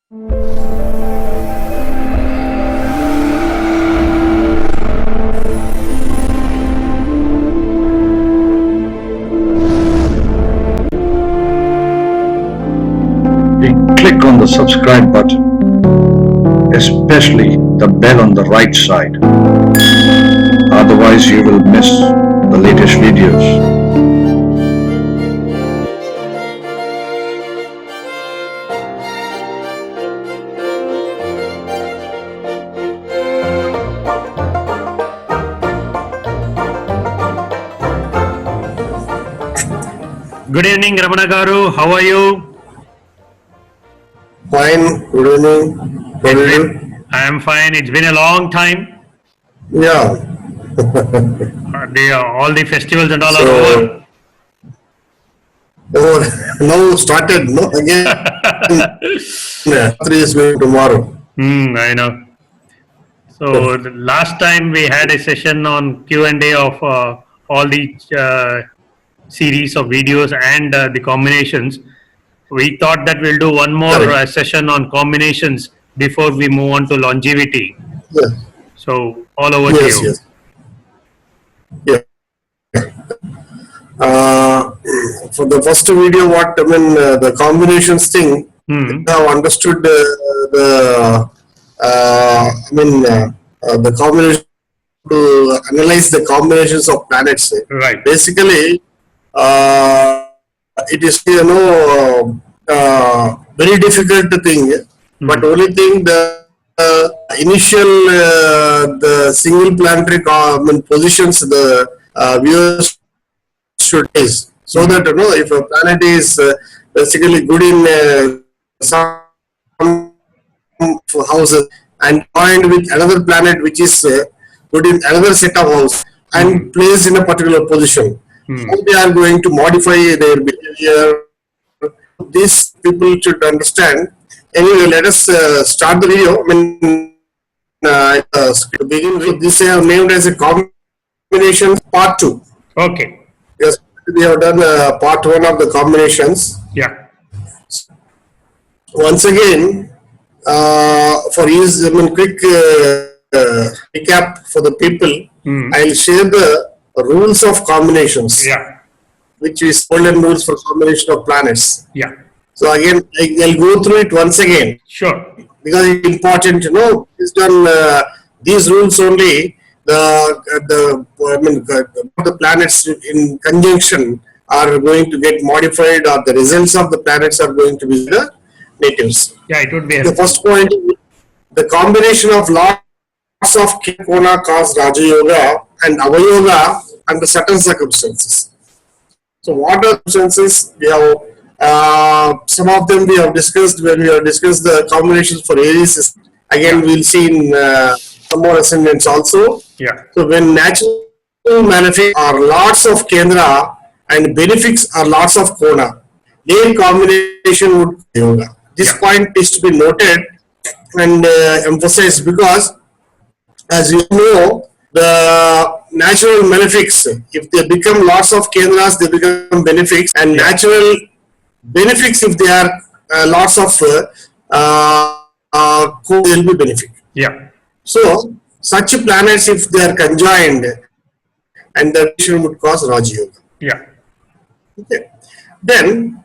Click on the subscribe button, especially the bell on the right side. Otherwise, you will miss the latest videos. Good evening, Ramana Garu. How are you? Fine, good evening. How are you? I am fine. It's been a long time. Yeah. All the festivals and all are So, over. now started, no? Again, 3 is going tomorrow. I know. So the last time we had a session on Q&A of all the series of videos and the combinations. We thought that we'll do one more Correct. session on combinations before we move on to longevity. Yeah. So all over to Yes, you. yes. Yeah. For the first video, the combinations thing, I have understood the combination to analyze the combinations of planets. Right. Basically, it is very difficult thing, but only thing the initial the single planetary positions the viewers should is, so that if a planet is basically good in some houses and joined with another planet which is good in another set of houses and placed in a particular position, how they are going to modify their behavior. These people should understand. Anyway, let us start the video. To begin with, this I have named as a combination part 2. Okay. Yes, we have done part 1 of the combinations. Yeah. Once again, for ease, quick recap for the people, I'll share the rules of combinations. Yeah. Which is golden rules for combination of planets. Yeah. So again, I'll go through it once again. Sure. Because it's important to know. Based on these rules only, the planets in conjunction are going to get modified, or the results of the planets are going to be the natives. Yeah, it would be. The first point, the combination of lots of Kona cause Raja Yoga and Avayoga under certain circumstances. So what are the circumstances? We have some of them we have discussed when we have discussed the combinations for Aries. Again, we'll see in some more ascendants also. Yeah. So when natural malefics are lots of Kendra and benefics are lots of Kona, their combination would be Yoga. This point is to be noted and emphasized, because as you know, the natural malefics, if they become lots of Kendras, they become benefics, and natural benefics, if they are lots of they will be benefic. Yeah. So such planets, if they are conjoined, and the addition would cause Raja Yoga. Yeah. Okay. Then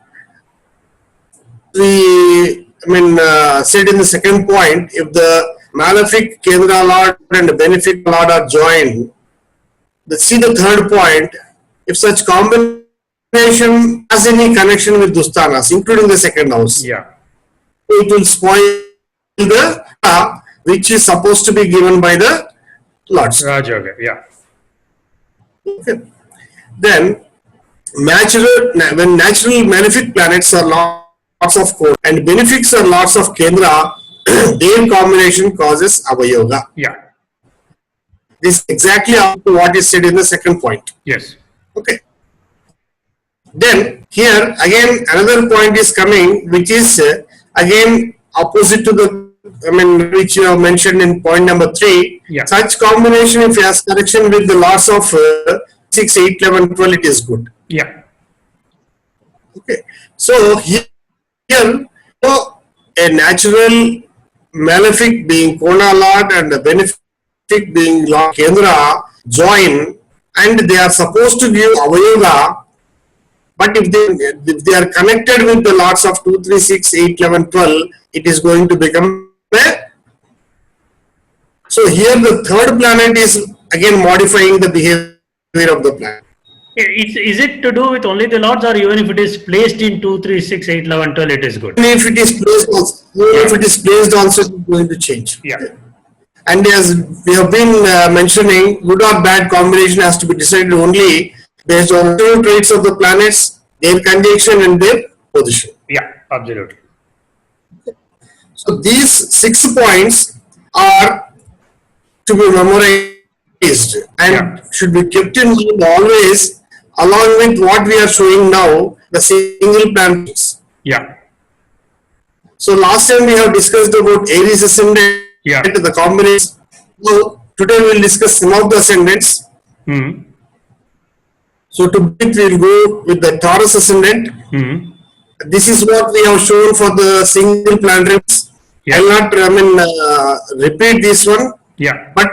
we said in the second point, if the malefic Kendra Lord and benefic Lord are joined, see the third point, if such combination has any connection with Dustanas, including the second house, it will spoil the which is supposed to be given by the Lords. Raja, yeah. Okay. Then when natural malefic planets are lots of core and benefics are lots of Kendra, their combination causes Avayoga. Yeah. This is exactly what is said in the second point. Yes. Okay. Then here again another point is coming, which is again opposite to the which you have mentioned in point number 3. Yeah. Such combination, if it has connection with the lots of 6, 8, 11, 12, it is good. Yeah. Okay. So here a natural malefic being Kona Lord and the benefic being Lord Kendra join, and they are supposed to give Avayoga, but if they are connected with the lords of 2, 3, 6, 8, 11, 12, it is going to become a. So here the third planet is again modifying the behavior of the planet. Is it to do with only the lords, or even if it is placed in 2, 3, 6, 8, 11, 12, it is good? Even if it is placed also, if it is placed also, it is going to change. Yeah. And as we have been mentioning, good or bad combination has to be decided only based on the traits of the planets, their conjunction and their position. Yeah, absolutely. So these 6 points are to be memorized and should be kept in mind always, along with what we are showing now, the single planets. Yeah. So last time we have discussed about Aries ascendant, the combination. So today we will discuss some of the ascendants. So to begin, we will go with the Taurus ascendant. This is what we have shown for the single planets. I will not repeat this one. Yeah. But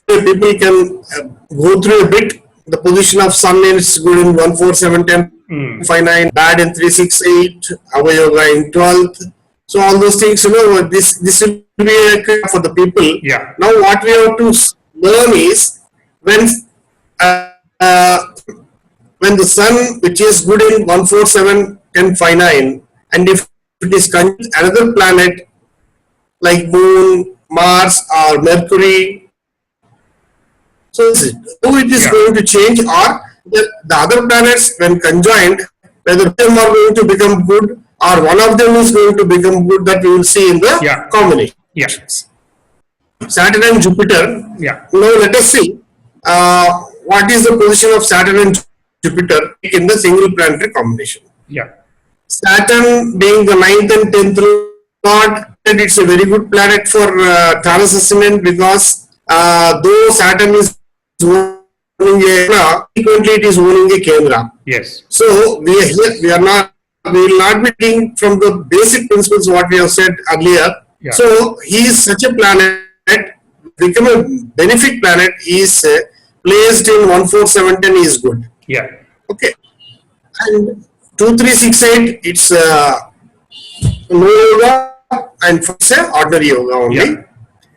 people can go through a bit. The position of Sun is good in 1, 4, 7, 10, 5, 9, bad in 3, 6, 8, Avayoga in 12th. So all those things, this will be a clear for the people. Yeah. Now what we have to learn is when the Sun, which is good in 1, 4, 7, 10, 5, 9, and if it is conjunct another planet like Moon, Mars or Mercury, so how it is going to change, or the other planets when conjoined, whether them are going to become good or one of them is going to become good, that we will see in the combination. Yeah. Saturn and Jupiter. Yeah. Now let us see what is the position of Saturn and Jupiter in the single planetary combination. Yeah. Saturn being the 9th and 10th lord, it's a very good planet for Taurus ascendant, because though Saturn is owning a Kendra, frequently it is owning a Kendra. Yes. So we will not be taking from the basic principles what we have said earlier. Yeah. So he is such a planet, become a benefic planet, is placed in 1, 4, 7, 10 is good. Yeah. Okay. And 2, 3, 6, 8, it's no yoga, and it's ordinary yoga only. Yeah.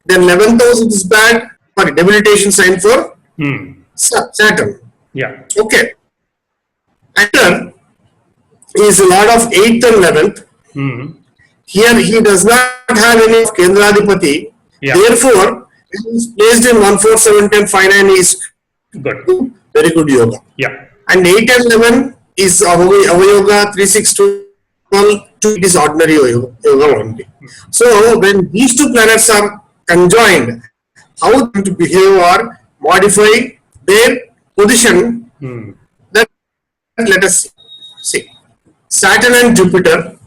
Then 11th house is bad, sorry, debilitation sign for Saturn. Yeah. Okay. Saturn is a lot of 8th and 11th. Here he does not have any of Kendradipati. Yeah. Therefore, he is placed in 1, 4, 7, 10, 5, 9 is Good. very good yoga. Yeah. And 8 and 11 is Avayoga, 3, 6, 12, it is ordinary yoga only. So when these two planets are conjoined, how to behave or modify their position, that let us see. Saturn and Jupiter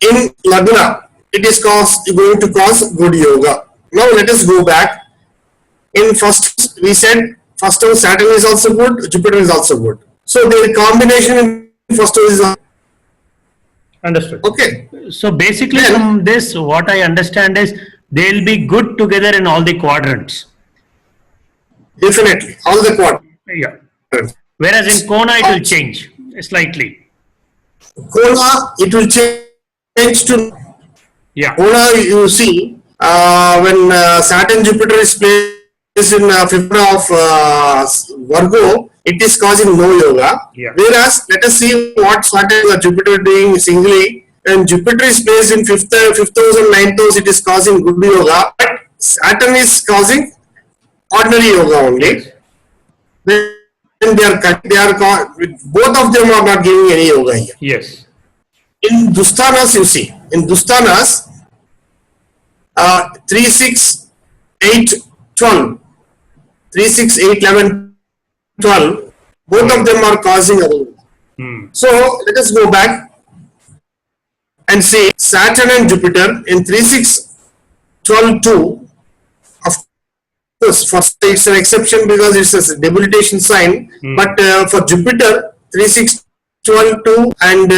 in Lagna, it is going to cause good yoga. Now let us go back. In first, we said first house Saturn is also good, Jupiter is also good. So their combination in first house is Understood. okay. So basically, from this, what I understand is they'll be good together in all the quadrants. Definitely, all the quadrants. Yeah. Whereas in Kona, it will change slightly. Kona, it will change to. Yeah. Kona, you see, when Saturn Jupiter is placed in 5th of Virgo, it is causing no yoga. Yeah. Whereas, let us see what Saturn or Jupiter doing singly. When Jupiter is placed in 5th house and 9th house, it is causing good yoga. But Saturn is causing ordinary yoga only. Then both of them are not giving any yoga here. Yes. In Dusthanas, you see, in Dusthanas, 3, 6, 8, 12, 3, 6, 8, 11, 12, both of them are causing other. So let us go back and see Saturn and Jupiter in 3, 6, 12, 2. Of course, for it's an exception because it's a debilitation sign, but for Jupiter 3, 6, 12, 2, and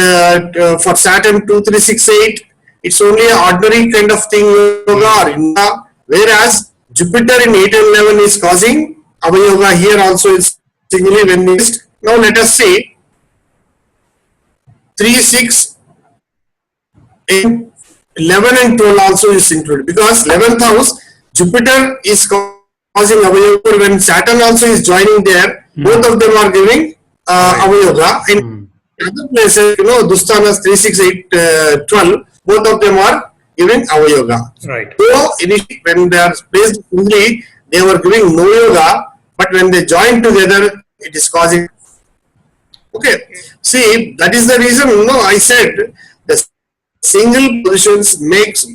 for Saturn 2, 3, 6, 8, it's only an ordinary kind of thing yoga or inda, whereas Jupiter in 8 and 11 is causing avayoga. Here also is singly when missed. Now let us see 3, 6, 8, 11 and 12 also is included, because 11th house Jupiter is causing avayoga. When Saturn also is joining there, both of them are giving avayoga. In other places, Dusthanas 3, 6, 8, 12, both of them are giving avayoga. Right. So initially when they are placed singly, they were giving no yoga, but when they join together, it is causing. Okay, see, that is the reason, I said the single positions makes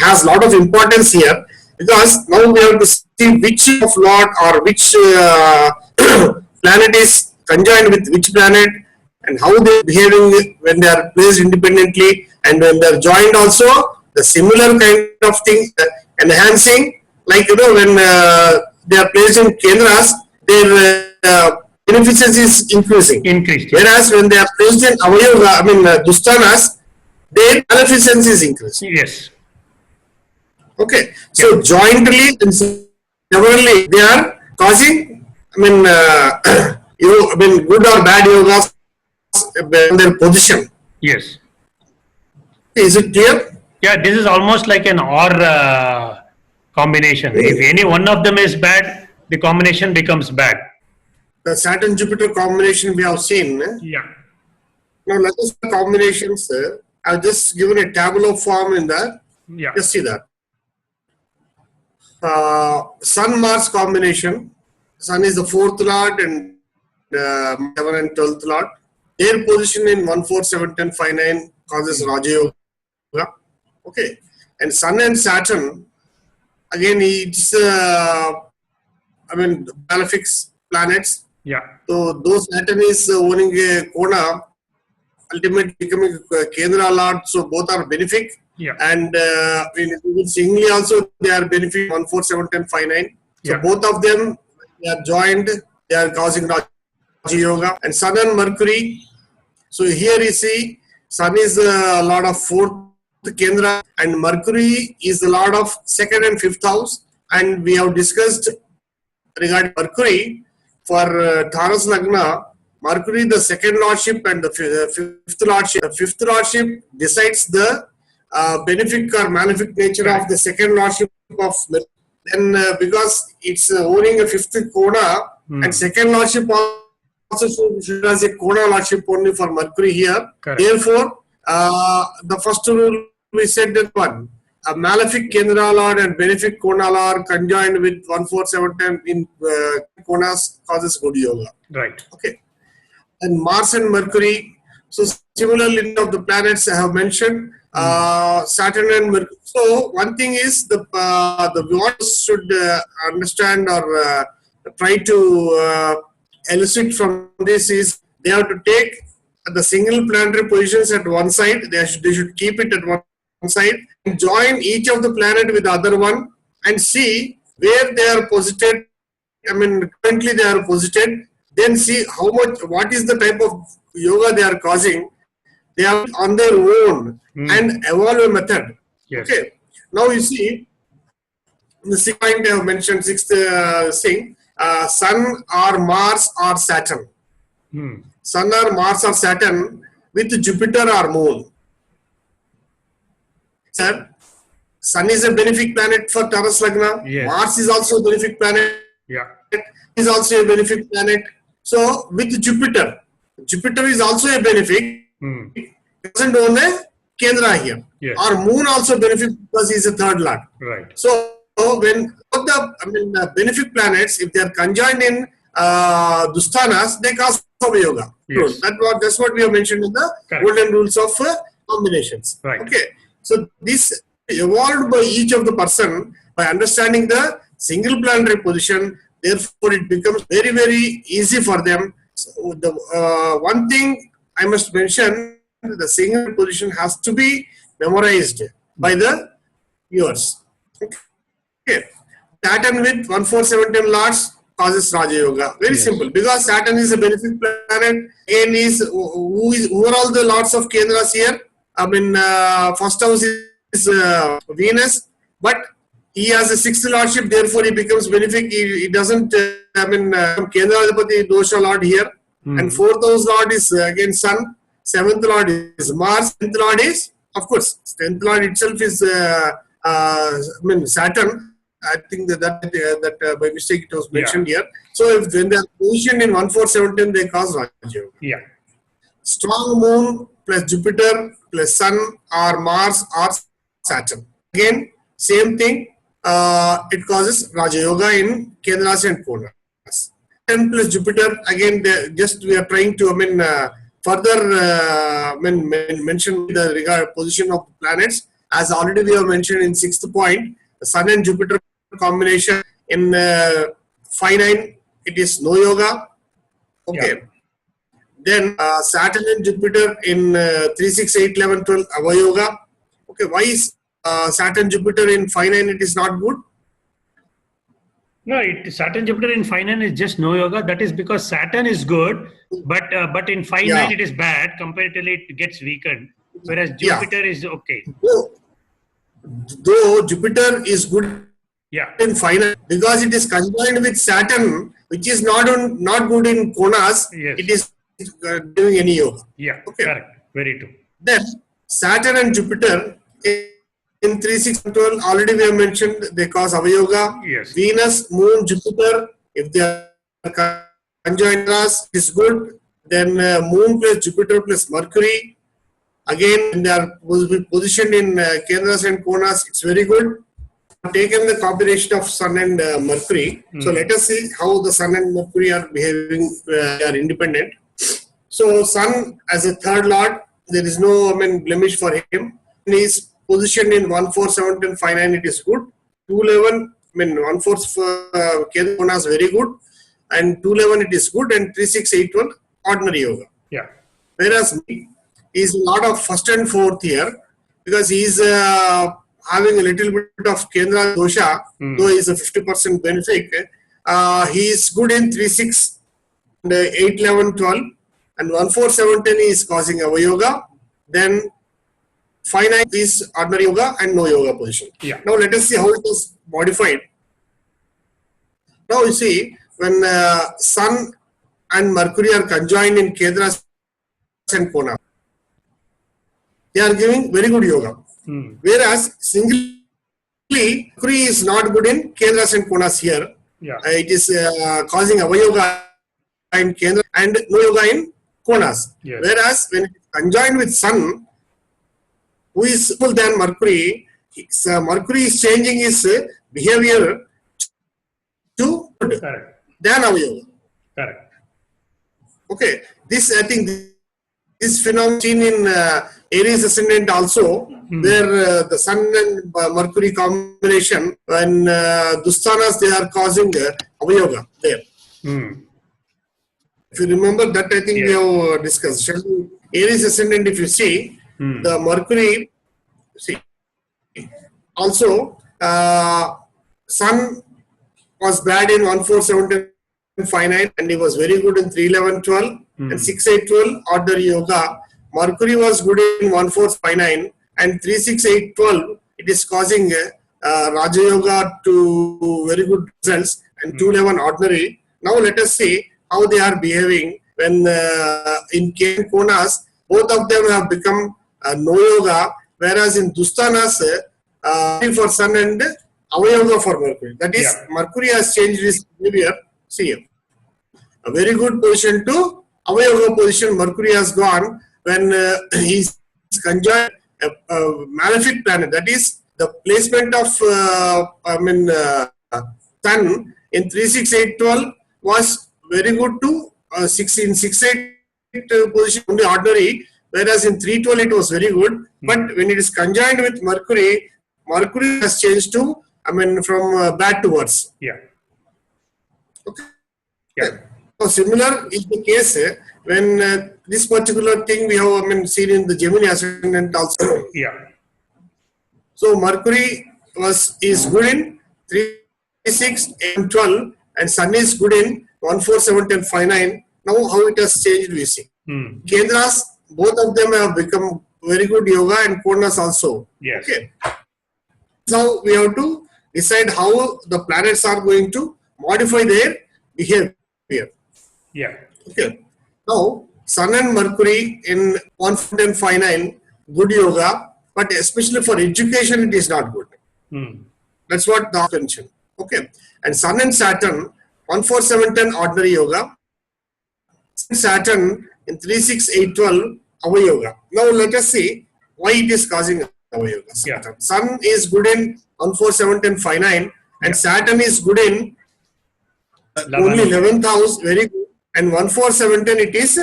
has lot of importance here, because now we have to see which of Lord or which planet is conjoined with which planet and how they are behaving when they are placed independently, and when they are joined also, the similar kind of thing, enhancing, like when they are placed in kendras, their beneficence is increasing. Whereas when they are placed in avayoga, Dusthanas, their beneficence is increasing. Yes. Okay, so jointly and severally they are causing, good or bad yogas in their position. Yes. Is it clear? Yeah, this is almost like an OR combination. If any one of them is bad, the combination becomes bad. The Saturn-Jupiter combination we have seen. Yeah. Now let us see combinations. I have just given a tabular form in that. Yeah. Just see that. Sun-Mars combination. Sun is the 4th lord and 7 and 12th lord. Their position in 1, 4, 7, 10, 5, 9 causes Raja Yoga. Okay. And Sun and Saturn, again, it's malefic planets. Yeah. So those Saturn is owning a Kona, ultimately becoming Kendra Lord, so both are benefic. Yeah. And singly also they are benefic 1, 4, 7, 10, 5, 9. So both of them, they are joined, they are causing Raja Yoga. And Sun and Mercury. So here you see, Sun is a lot of 4th Kendra and Mercury is a lot of 2nd and 5th house. And we have discussed regarding Mercury for Taurus Lagna, Mercury, the 2nd lordship and the 5th lordship. The 5th lordship decides the benefic or malefic nature of the 2nd lordship of Mercury. Then because it's owning a 5th Kona and 2nd lordship also should has a Kona lordship only for Mercury here. Correct. Therefore, the first rule we said that one, a malefic Kendra Lord and benefic Kona Lord conjoined with 1, 4, 7, 10 in Konas causes good yoga. Right. Okay. And Mars and Mercury. So similarly, of the planets I have mentioned, Saturn and Mercury. So one thing is the viewers should understand or try to elicit from this is they have to take the single planetary positions at one side. They should keep it at one side and join each of the planet with the other one and see where they are posited. Currently they are posited. Then see what is the type of yoga they are causing. They are on their own and evolve a method. Yes. Okay. Now you see the 6th point I have mentioned, 6th thing, Sun or Mars or Saturn. Sun or Mars or Saturn with Jupiter or Moon. Sir, Sun is a benefic planet for Taurus Lagna. Yes. Mars is also a benefic planet. Yeah. Is also a benefic planet. So with Jupiter, Jupiter is also a benefic. Doesn't own a Kendra here. Yes. Or Moon also benefic because he is a 3rd lord. Right. So when both the benefic planets, if they are conjoined in Dusthanas, they cause yoga. Yes. That's what we have mentioned in the golden rules of combinations. Right. Okay. So this evolved by each of the person by understanding the single planetary position. Therefore, it becomes very, very easy for them. So the one thing I must mention, the single position has to be memorized by the viewers. Okay. Saturn with 1, 4, 7, 10 lords causes Raja Yoga. Very simple. Because Saturn is a benefic planet. Again, who are all the lords of Kendras here? first house is Venus, but he has a sixth lordship, therefore he becomes benefic. He doesn't, Kendra Adhipati dosha lord here. And fourth house lord is again Sun, seventh lord is Mars, tenth lord is, of course, tenth lord itself is Saturn. I think that by mistake it was mentioned here. So if when they are positioned in 1, 4, 17, they cause Raja Yoga. Yeah. Strong moon plus Jupiter plus Sun or Mars or Saturn. Again, same thing. It causes Raja Yoga in Kendras and Konas. 10 plus Jupiter, again, just we are trying to further mention the regard position of planets. As already we have mentioned in 6th point, the Sun and Jupiter combination in 5-9, it is no yoga. Okay. Yeah. Then Saturn and Jupiter in 3, 6, 8, 11, 12, Avayoga. Okay, why is Saturn Jupiter in 5-9 it is not good? No, Saturn Jupiter in 5-9 is just no yoga. That is because Saturn is good, but in 5-9 it is bad. Comparatively, it gets weakened. Whereas Jupiter is okay. Though Jupiter is good in 5-9 because it is conjoined with Saturn, which is not good in Konas. Yes. It is doing any yoga. Yeah, okay. Correct. Very true. Then Saturn and Jupiter in 3, 6, 12 already we have mentioned they cause Avayoga. Yes. Venus, Moon, Jupiter, if they are conjoined us, is good. Then Moon plus Jupiter plus Mercury. Again, when they are positioned in Kendras and Konas, it's very good. I've taken the combination of Sun and Mercury. So let us see how the Sun and Mercury are behaving. They are independent. So Sun as a third lord, there is no blemish for him. He is positioned in 1, 4, 7, 10, 5, 9, it is good. 2, 11, 1, 4 Konas very good. And 2, 11 it is good. And 3, 6, 8, 12 ordinary yoga. Yeah. Whereas is a lot of first and fourth here because he is having a little bit of Kendra dosha, though he is a 50% benefic. He is good in 3, 6, and 8, 11, 12, and 1, 4, 7, 10 is causing Avayoga. Then 5, 9 is ordinary yoga and no yoga position. Yeah. Now let us see how it is modified. Now you see when Sun and Mercury are conjoined in Kendras and Kona, they are giving very good yoga. Whereas singly, Mercury is not good in Kendras and Konas here. Yeah. It is causing Avayoga in Kendra and no yoga in Konas. Yes. Whereas when it is conjoined with Sun, who is equal than Mercury, Mercury is changing his behavior to good than Avayoga. Correct. Okay. This I think this phenomenon seen in Aries ascendant also, where the Sun and Mercury combination, when Dusthanas they are causing Avayoga there. If you remember that, I think we have discussed. Aries ascendant, if you see, the Mercury, see, also Sun was bad in 1, 4, 7, 10, 5, 9, and he was very good in 3, 11, 12, and 6, 8, 12, ordinary yoga. Mercury was good in 1, 4, 5, 9, and 3, 6, 8, 12. It is causing Raja Yoga to very good results, and 2, 11 ordinary. Now let us see how they are behaving when in Konas, both of them have become no yoga, whereas in Dusthanas, for Sun and Avayoga for Mercury. That is, Mercury has changed his behavior. See here. A very good position to Avayoga position Mercury has gone when he is conjoined a malefic planet. That is, the placement of Sun in 3, 6, 8, 12 was very good to 6 in 6, 8 position only ordinary, whereas in 3, 12 it was very good. But when it is conjoined with Mercury, Mercury has changed to from bad to worse. Yeah. Okay. Yeah. So similar is the case when this particular thing we have seen in the Gemini ascendant also. Yeah. So Mercury is good in 3, 6, 8, 12, and Sun is good in 1, 4, 7, 10, 5, 9. Now how it has changed we see. Kendras, both of them have become very good yoga and konas also. Yes. Okay. So we have to decide how the planets are going to modify their behavior. Yeah. Okay. Now, Sun and Mercury in 159, good yoga, but especially for education, it is not good. That's what the mentioned. Okay. And Sun and Saturn, 14710 ordinary yoga. Saturn in 36812 Ava yoga. Now let us see why it is causing Ava yoga. Yeah. Sun is good in 1471059 and Saturn is good in only 11th house, very good. And 14710 it is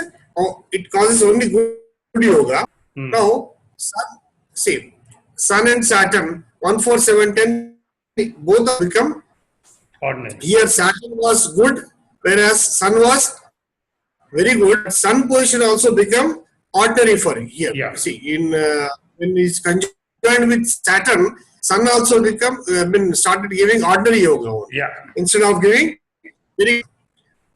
it causes only good yoga. Now Sun and Saturn 14710 both have become ordinary. Here Saturn was good, whereas Sun was very good. Sun position also become ordinary for here. Yeah. See, in when it's conjoined with Saturn, Sun also become started giving ordinary yoga. Yeah. Instead of giving very.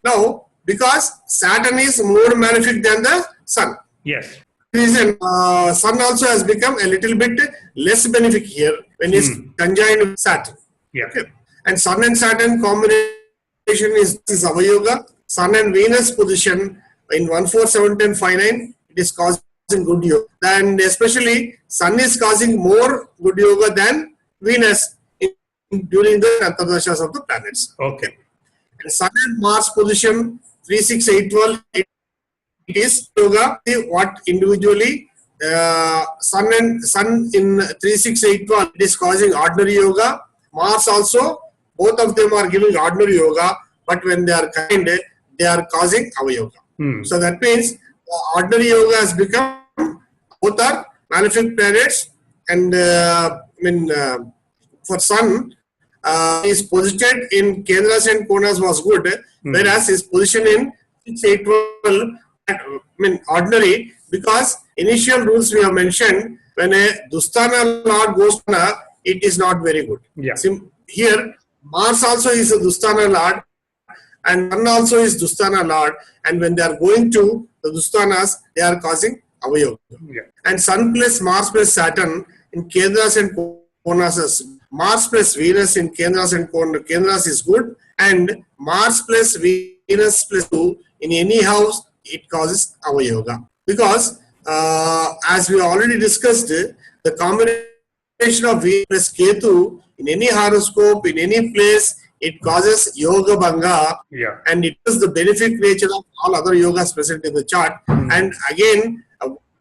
Now, because Saturn is more malefic than the Sun. Yes. Reason Sun also has become a little bit less benefic here when it's conjoined with Saturn. Yeah. Okay. And Sun and Saturn combination is Avayoga. Sun and Venus position in 1471059 it is causing good yoga. And especially Sun is causing more good yoga than Venus during the Antardashas of the planets. Okay. And Sun and Mars position 36812 it is yoga. What individually Sun in 36812 it is causing ordinary yoga. Mars also both of them are giving ordinary yoga, but when they are kind, they are causing avayoga. So that means ordinary yoga has become both are malefic planets, and for Sun his position in Kendras and Konas was good, whereas his position in 6812 ordinary, because initial rules we have mentioned when a Dusthana Lord goes to it is not very good. Yeah. Here Mars also is a Dusthana Lord and Sun also is Dusthana Lord, and when they are going to the Dusthanas they are causing avayoga. Yeah. And Sun plus Mars plus Saturn in Kendras and Konas, Mars plus Venus in Kendras and Kendras is good, and Mars plus Venus plus 2 in any house it causes avayoga, because as we already discussed, the combination of Venus plus Ketu in any horoscope, in any place, it causes yoga bhanga, and it is the benefic nature of all other yogas present in the chart. And again,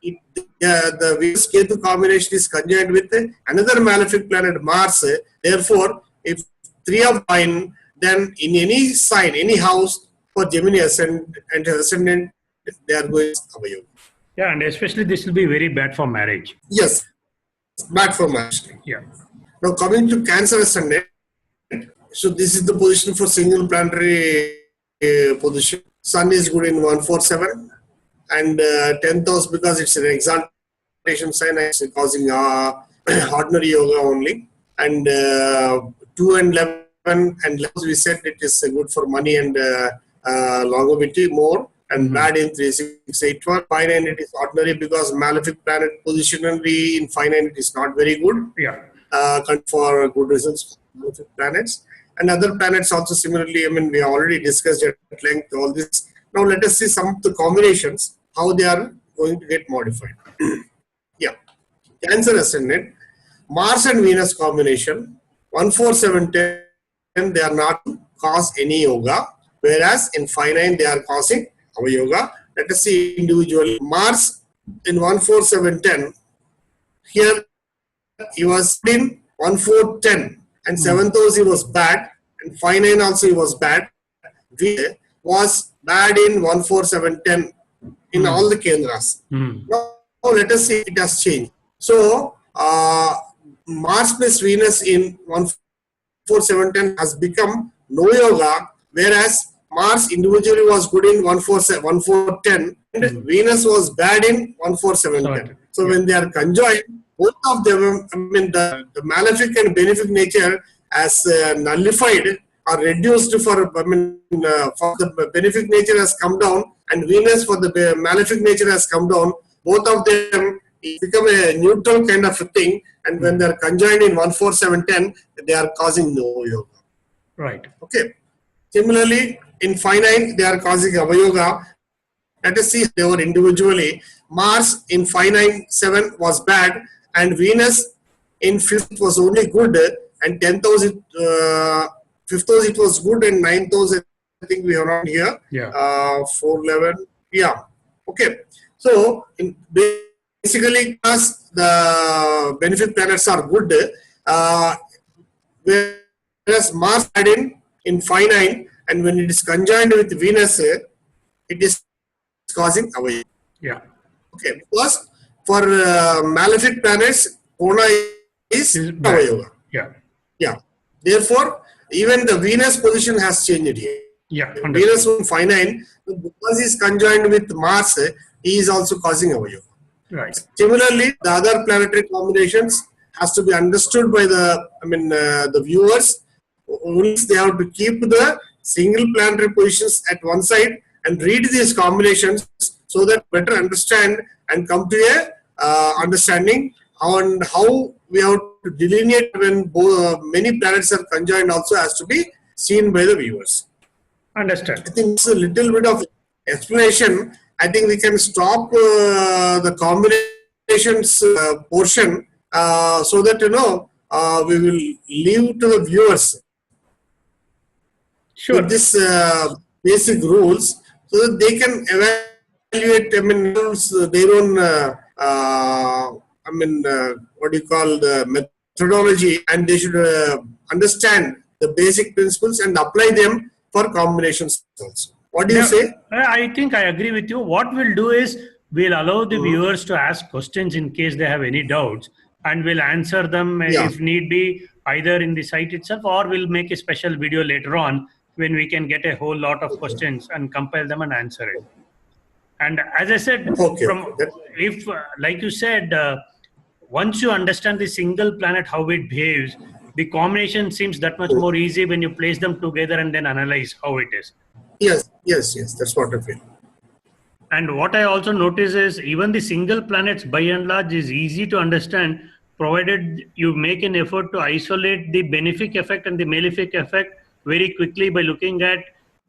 the Venus Ketu combination is conjoined with another malefic planet Mars. Therefore, if 3 of 9, then in any sign, any house for Gemini ascendant and ascendant, they are going avayoga. Yeah, and especially this will be very bad for marriage. Yes, bad for marriage. Yeah. Now coming to Cancer ascendant, so this is the position for single planetary position. Sun is good in 147 and 10th house, because it's an exaltation sign, it's causing ordinary yoga only. And 2 and 11 and 11 we said it is good for money and longevity more, and bad in 3681. 59 it is ordinary because malefic planet positionally in 59 it is not very good. Yeah. For good results for planets, and other planets also similarly. We have already discussed at length all this. Now let us see some of the combinations, how they are going to get modified. Yeah, Cancer ascendant, Mars and Venus combination 14710 they are not cause any yoga, whereas in 59 they are causing our yoga. Let us see individually. Mars in 14710 here. He was in 1410 and 7th house he was bad, and 59 also he was bad. Venus was bad in 14710 in all the Kendras. Now let us see it has changed. So Mars plus Venus in 14710 has become no yoga, whereas Mars individually was good in 1410 and Venus was bad in 14710. So when they are conjoined, both of them, the malefic and benefic nature has nullified or reduced for the benefic nature has come down, and Venus for the malefic nature has come down. Both of them it become a neutral kind of a thing, and when they are conjoined in 1, 4, 7, 10, they are causing no yoga. Right. Okay. Similarly, in 5, 9, they are causing avayoga. Let us see they were individually. Mars in 5, 9, 7 was bad, and Venus in 5th was only good, and 10th house, 5th house it was good, and 9th house I think we are on here. Yeah. 4, 11. Yeah. Okay. So basically, because the benefic planets are good, whereas Mars had in 5, 9, and when it is conjoined with Venus, it is causing avayoga. Yeah. Okay, because for malefic planets, Kona is avayoga. Yeah. Yeah. Therefore, even the Venus position has changed here. Yeah. Venus from 5, 9, because he is conjoined with Mars, he is also causing avayoga. Right. Similarly, the other planetary combinations has to be understood by the viewers. Only they have to keep the single planetary positions at one side and read these combinations so that better understand and come to a understanding on how we have to delineate when many planets are conjoined also has to be seen by the viewers. Understand. I think it's a little bit of explanation. I think we can stop the combinations portion so that we will leave to the viewers with this basic rules so that they can evaluate their own what do you call the methodology, and they should understand the basic principles and apply them for combinations also. What do you say? I think I agree with you. What we'll do is we'll allow the viewers to ask questions in case they have any doubts, and we'll answer them if need be, either in the site itself, or we'll make a special video later on when we can get a whole lot of questions and compile them and answer it. And as I said, if like you said, once you understand the single planet, how it behaves, the combination seems that much more easy when you place them together and then analyze how it is. Yes, that's what I feel. And what I also notice is even the single planets by and large is easy to understand, provided you make an effort to isolate the benefic effect and the malefic effect very quickly by looking at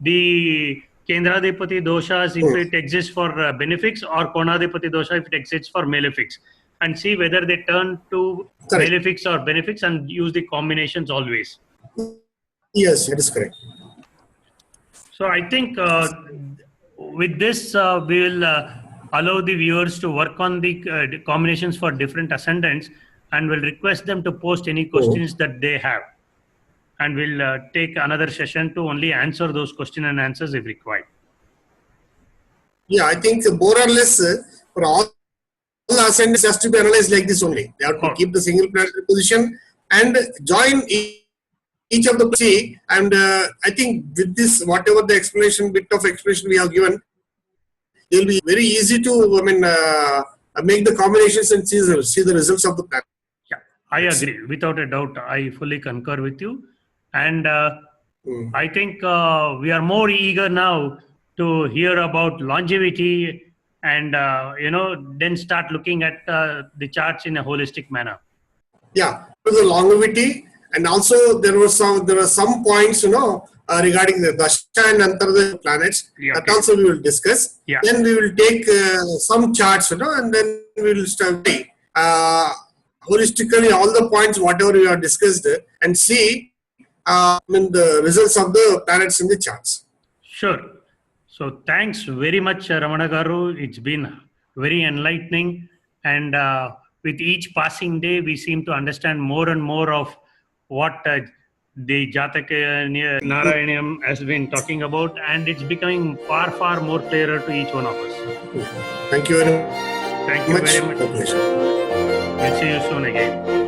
the Kendradipati doshas if it exists for benefics, or Konadipati dosha if it exists for malefics, and see whether they turn to malefics or benefics and use the combinations always. Yes, that is correct. So I think with this, we will allow the viewers to work on the combinations for different ascendants, and will request them to post any questions that they have. And we'll take another session to only answer those question and answers if required. Yeah, I think more or less for all ascendants has to be analyzed like this only. They have to keep the single planetary position and join each of the C, and I think with this, whatever the explanation, bit of explanation we have given, it will be very easy to make the combinations and see the results of the planet. Yeah, I agree. Without a doubt, I fully concur with you. And I think we are more eager now to hear about longevity and, then start looking at the charts in a holistic manner. Yeah, the longevity. And also there are some points, regarding the Dasha and Antarda planets. That also we will discuss. Yeah. Then we will take some charts, and then we will study holistically all the points, whatever we have discussed, and see the results of the planets in the charts. Sure. So thanks very much, Ramana Garu. It's been very enlightening. And with each passing day, we seem to understand more and more of what the Jataka Narayaniyam has been talking about, and it's becoming far, far more clearer to each one of us. Thank you very much. Thank you very much. We'll see you soon again.